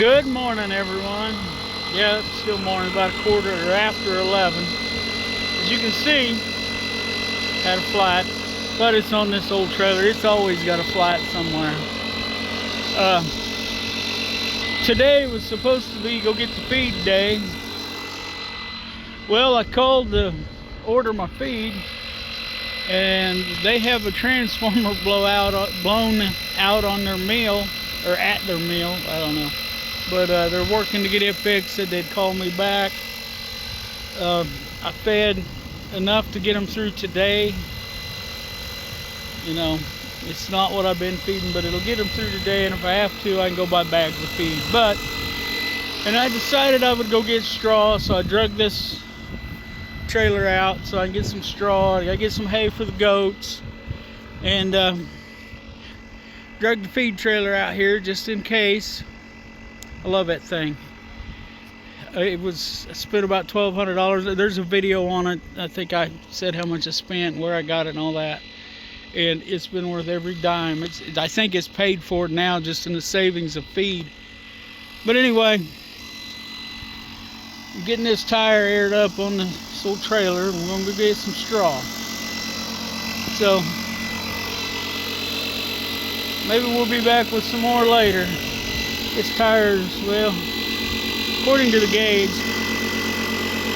Good morning, everyone. Yeah, it's still morning, about a quarter or after 11. As you can see, had a flat, but it's on this old trailer. It's always got a flat somewhere. Today was supposed to be go get the feed day. Well, I called to order my feed, and they have a transformer blown out on their mill, or at their mill, I don't know. But they're working to get it fixed. Said they'd call me back. I fed enough to get them through today. You know, it's not what I've been feeding, but it'll get them through today, and if I have to, I can go buy bags of feed. And I decided I would go get straw, so I drug this trailer out so I can get some straw. I gotta get some hay for the goats, and drug the feed trailer out here just in case. I love that thing. I spent about $1,200. There's a video on it. I think I said how much I spent, where I got it, and all that. And it's been worth every dime. I think it's paid for now just in the savings of feed. But anyway, I'm getting this tire aired up on this old trailer, and we're going to go get some straw. So maybe we'll be back with some more later. This tires, well, according to the gauge,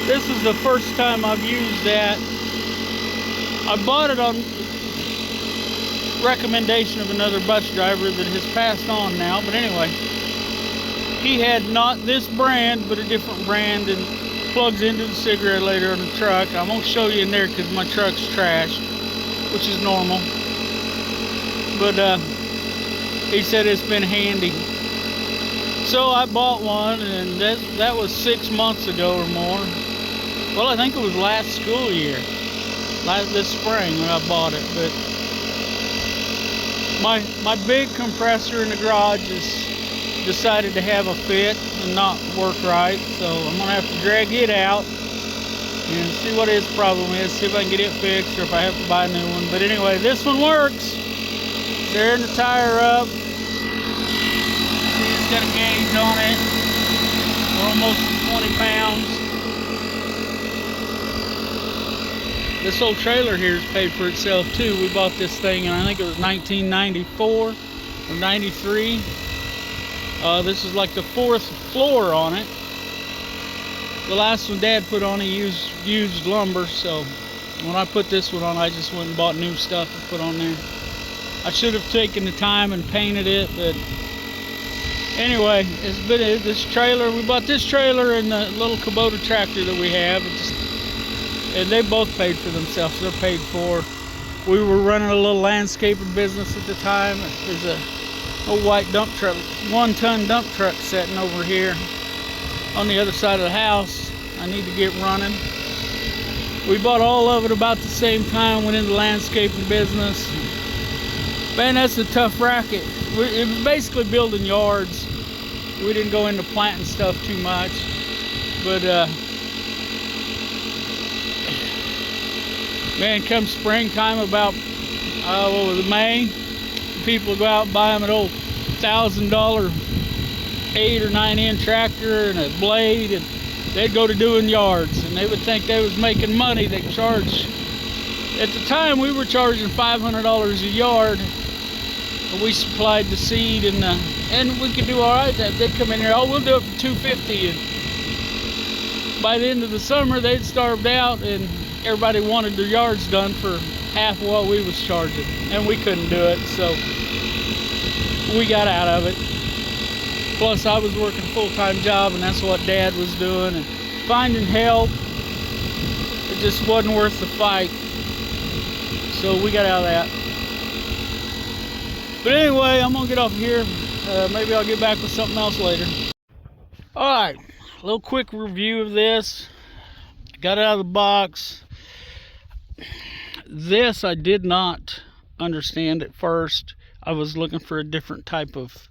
this is the first time I've used that. I bought it on recommendation of another bus driver that has passed on now. But anyway, he had not this brand, but a different brand, and plugs into the cigarette lighter on the truck. I won't show you in there because my truck's trashed, which is normal. But he said it's been handy. So I bought one, and that was 6 months ago or more. Well, I think it was last school year, this spring when I bought it. But my big compressor in the garage has decided to have a fit and not work right, so I'm gonna have to drag it out and see what its problem is, see if I can get it fixed or if I have to buy a new one. But anyway, this one works. Tearing the tire up. It's got a gauge on it. We're almost 20 pounds. This old trailer here is paid for itself too. We bought this thing in, I think it was 1994 or 93. This is like the 4th floor on it. The last one Dad put on, he used lumber, so when I put this one on, I just went and bought new stuff to put on there. I should have taken the time and painted it, but anyway, it's been this trailer. We bought this trailer and the little Kubota tractor that we have, and they both paid for themselves. They're paid for. We were running a little landscaping business at the time. There's a white dump truck, 1-ton dump truck sitting over here on the other side of the house. I need to get running. We bought all of it about the same time, went into landscaping business. Man, that's a tough racket. It was basically building yards. We didn't go into planting stuff too much, but man, come springtime, about what was it, May, people go out and buy them an old $1,000 8 or 9 inch tractor and a blade, and they'd go to doing yards, and they would think they was making money. They charge, at the time we were charging $500 a yard. We supplied the seed, and we could do all right. They'd come in here, oh, we'll do it for $250, and by the end of the summer they'd starved out, and everybody wanted their yards done for half of what we was charging, and we couldn't do it, so we got out of it. Plus I was working a full-time job, and that's what Dad was doing, and finding help, it just wasn't worth the fight, so we got out of that. But anyway, I'm gonna get off here. Maybe I'll get back with something else later. All right, a little quick review of this. Got it out of the box. This I did not understand at first. I was looking for a different type of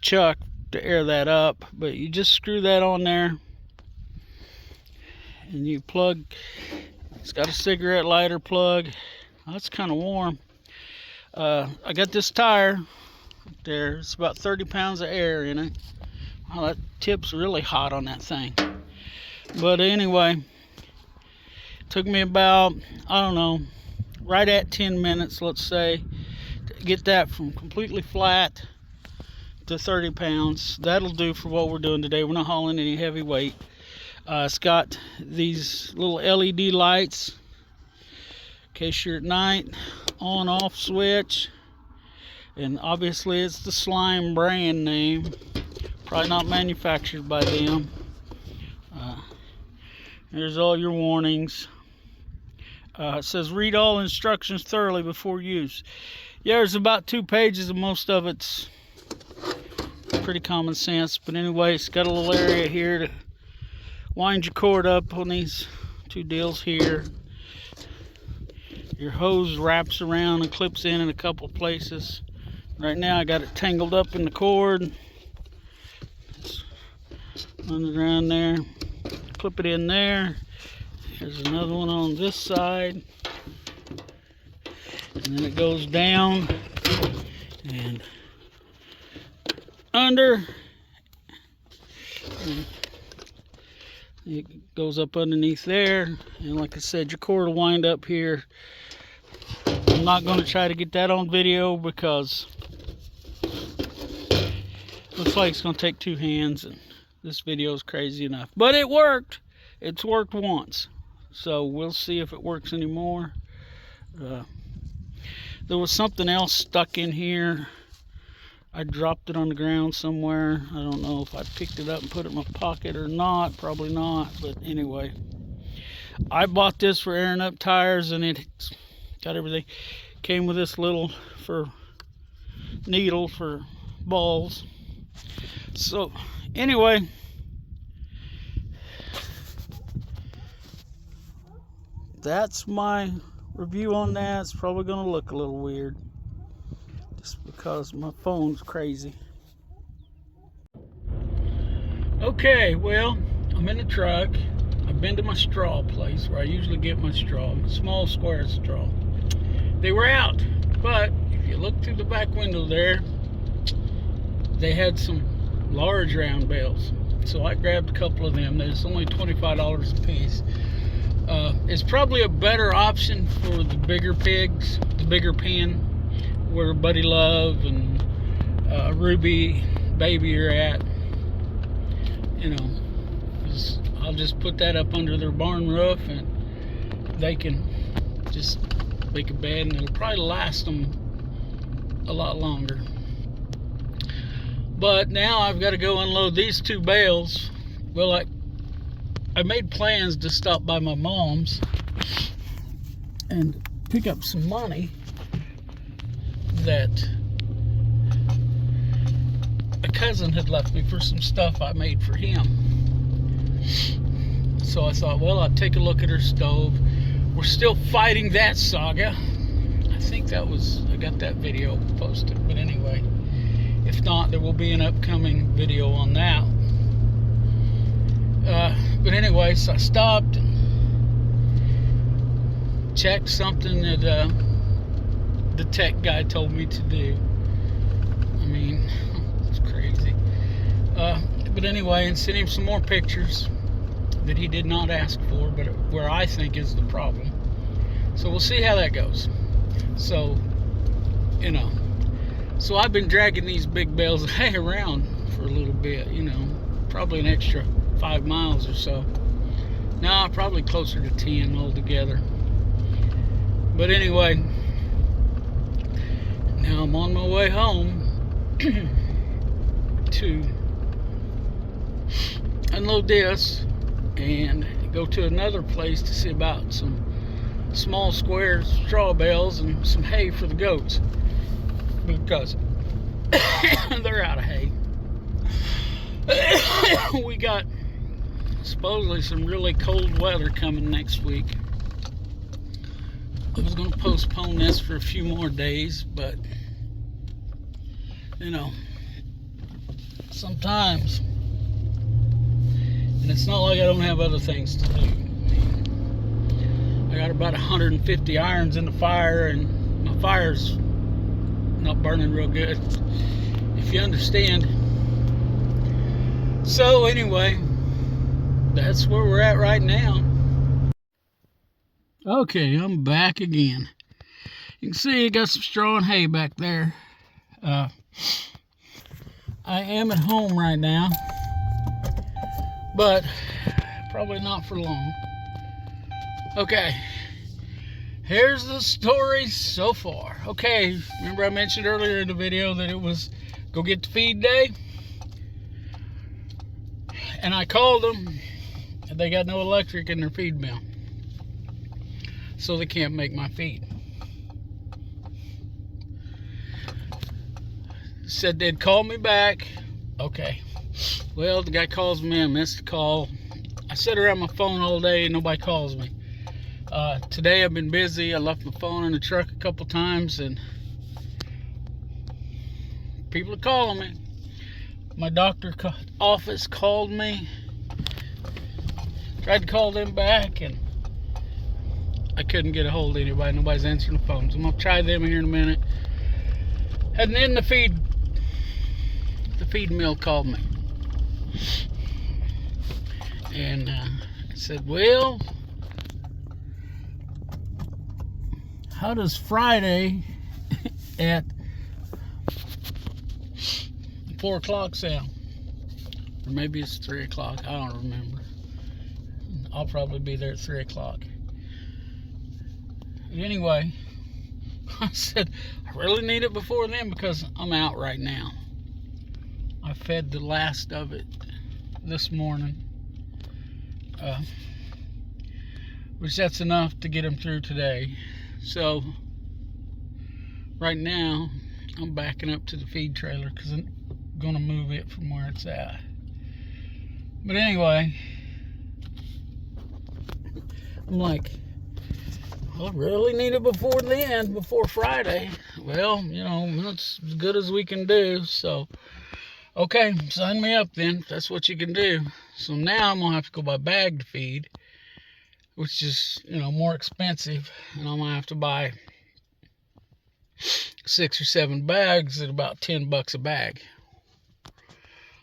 chuck to air that up, but you just screw that on there and you plug. It's got a cigarette lighter plug. Oh, it's kind of warm. I got this tire There, it's about 30 pounds of air in it. Wow, that tip's really hot on that thing. But anyway, it took me about, I don't know, right at 10 minutes, let's say, to get that from completely flat to 30 pounds. That'll do for what we're doing today. We're not hauling any heavy weight. It's got these little LED lights in case you're at night, on off switch, and obviously it's the Slime brand name, probably not manufactured by them. There's all your warnings. It says read all instructions thoroughly before use. Yeah, there's about 2 pages, and most of it's pretty common sense. But anyway, it's got a little area here to wind your cord up on these 2 deals here. Your hose wraps around and clips in a couple of places. Right now I got it tangled up in the cord. Just run it around there, clip it in there. There's another one on this side, and then it goes down and under, and it goes up underneath there. And like I said, your cord will wind up here. I'm not going to try to get that on video because it looks like it's going to take 2 hands, and this video is crazy enough. But it worked. It's worked once, so we'll see if it works anymore. There was something else stuck in here. I dropped it on the ground somewhere. I don't know if I picked it up and put it in my pocket or not. Probably not. But anyway, I bought this for airing up tires, and it's got everything. Came with this little needle for balls. So anyway, that's my review on that. It's probably going to look a little weird just because my phone's crazy. Okay, well, I'm in the truck. I've been to my straw place where I usually get my straw, small square straw. They were out, but if you look through the back window there, they had some large round bales. So I grabbed a couple of them. There's only $25 a piece. It's probably a better option for the bigger pigs, the bigger pen, where Buddy Love and Ruby Baby are at. You know, I'll just put that up under their barn roof, and they can just make a bed, and it'll probably last them a lot longer. But now I've got to go unload these 2 bales. Well, I made plans to stop by my mom's and pick up some money that a cousin had left me for some stuff I made for him. So I thought, well, I'd take a look at her stove. We're still fighting that saga. I think I got that video posted, but anyway, if not, there will be an upcoming video on that. But anyway, so I stopped and checked something that the tech guy told me to do. I mean, it's crazy. But anyway, and sent him some more pictures that he did not ask for, but where I think is the problem. So we'll see how that goes. So, you know, so I've been dragging these big bales of hay around for a little bit, you know, probably an extra 5 miles or so. No, probably closer to 10 altogether. But anyway, now I'm on my way home to unload this and go to another place to see about some small square straw bales and some hay for the goats, because they're out of hay. We got supposedly some really cold weather coming next week. I was going to postpone this for a few more days, but you know, sometimes, and it's not like I don't have other things to do. I got about 150 irons in the fire, and my fire's not burning real good, if you understand. So anyway, that's where we're at right now. Okay, I'm back again. You can see I got some straw and hay back there. I am at home right now, but probably not for long. Okay, here's the story so far. Okay, remember I mentioned earlier in the video that it was go get the feed day? And I called them, and they got no electric in their feed mill, so they can't make my feed. Said they'd call me back. Okay, well, the guy calls me, I missed the call. I sit around my phone all day and nobody calls me. Today I've been busy. I left my phone in the truck a couple times and people are calling me. My doctor office called me. Tried to call them back and I couldn't get a hold of anybody. Nobody's answering the phone. So I'm gonna try them here in a minute. And then the feed mill called me. And I said, well, how does Friday at 4 o'clock sound? Or maybe it's 3 o'clock. I don't remember. I'll probably be there at 3 o'clock. Anyway, I said, I really need it before then because I'm out right now. I fed the last of it this morning. Which that's enough to get them through today. So right now I'm backing up to the feed trailer because I'm gonna move it from where it's at. But anyway, I'm like, I really need it before then, before Friday. Well, you know, that's as good as we can do. So okay, sign me up then. That's what you can do. So now I'm gonna have to go buy bagged feed, which is, you know, more expensive, and I'm gonna have to buy 6 or 7 bags at about $10 a bag.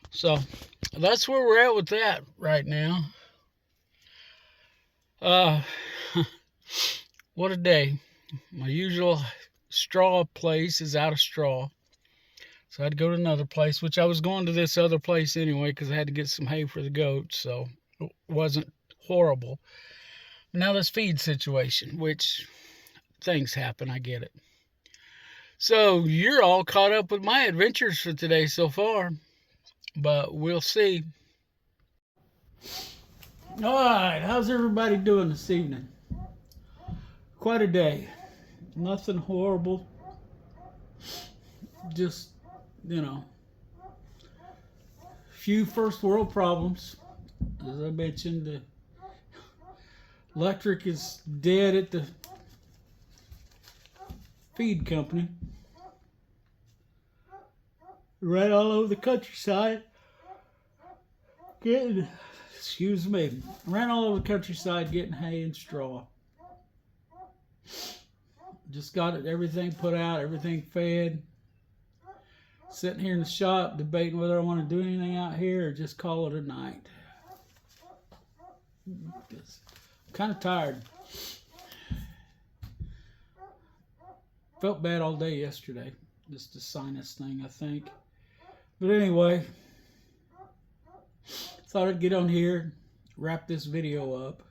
So that's where we're at with that right now. What a day. My usual straw place is out of straw, so I had to go to another place, which I was going to this other place anyway because I had to get some hay for the goats, so it wasn't horrible. Now this feed situation, which things happen, I get it. So you're all caught up with my adventures for today so far, but we'll see. All right, how's everybody doing this evening? Quite a day. Nothing horrible. Just, you know, few first world problems. As I mentioned, the electric is dead at the feed company. Right all over the countryside. Excuse me. Ran all over the countryside getting hay and straw. Just got everything put out, everything fed. Sitting here in the shop debating whether I want to do anything out here or just call it a night. I'm kind of tired. Felt bad all day yesterday. Just a sinus thing, I think. But anyway, thought I'd get on here, wrap this video up.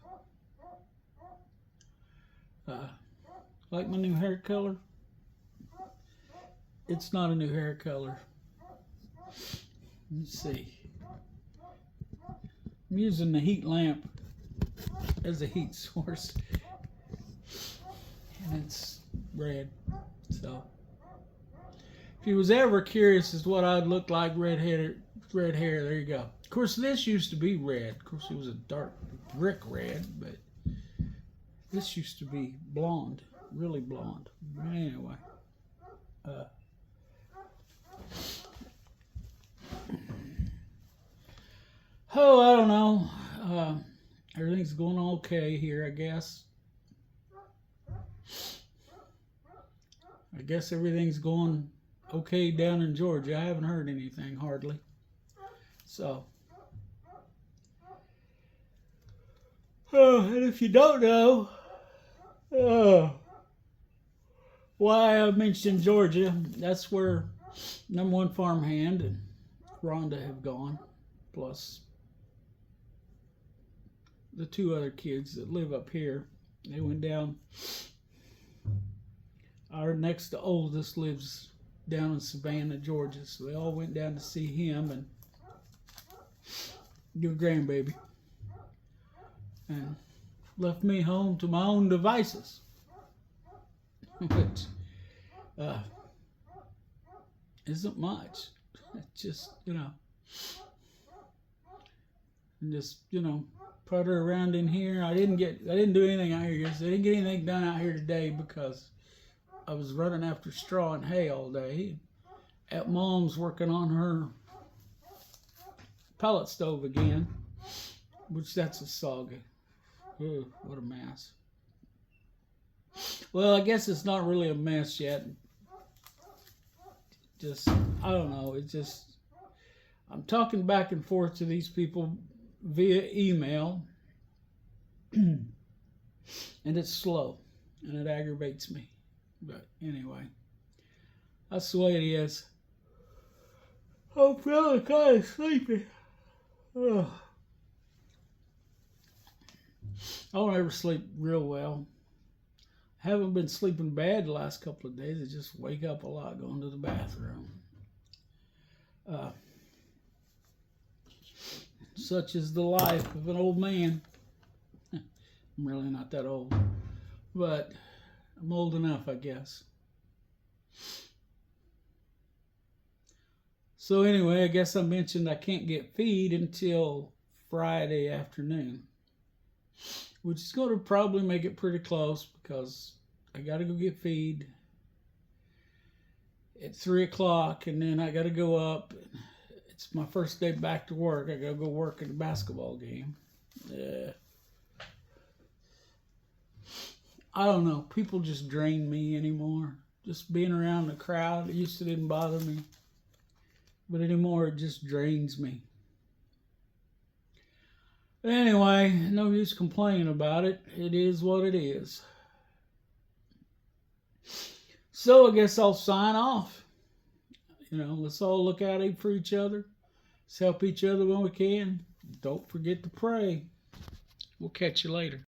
Like my new hair color? It's not a new hair color. Let's see. I'm using the heat lamp as a heat source. And it's red. So if you was ever curious as to what I'd look like red hair, there you go. Of course, this used to be red. Of course, it was a dark brick red, but this used to be blonde, really blonde. But anyway, oh, I don't know. Everything's going okay here, I guess. I guess everything's going okay down in Georgia. I haven't heard anything hardly. So, and if you don't know why I mentioned Georgia, that's where #1 farmhand and Rhonda have gone, plus the 2 other kids that live up here. They went down. Our next oldest lives down in Savannah, Georgia, so they all went down to see him and your grandbaby, and left me home to my own devices, which isn't much. Just, just, putter around in here. I didn't do anything out here yesterday. I didn't get anything done out here today because I was running after straw and hay all day. At Mom's working on her pellet stove again, which that's a saga. Ugh, what a mess. Well, I guess it's not really a mess yet. Just, I don't know. It's just, I'm talking back and forth to these people via email, and it's slow, and it aggravates me. But anyway, that's the way it is. I'm feeling kind of sleepy. Ugh. I don't ever sleep real well. I haven't been sleeping bad the last couple of days. I just wake up a lot going to the bathroom. Such is the life of an old man. I'm really not that old, but I'm old enough, I guess. So anyway, I guess I mentioned I can't get feed until Friday afternoon, which is going to probably make it pretty close because I got to go get feed at 3 o'clock, and then I got to go up. It's my first day back to work. I got to go work at a basketball game. I don't know. People just drain me anymore. Just being around the crowd, it used to didn't bother me. But anymore, it just drains me. Anyway, no use complaining about it. It is what it is. So I guess I'll sign off. Let's all look out for each other. Let's help each other when we can. Don't forget to pray. We'll catch you later.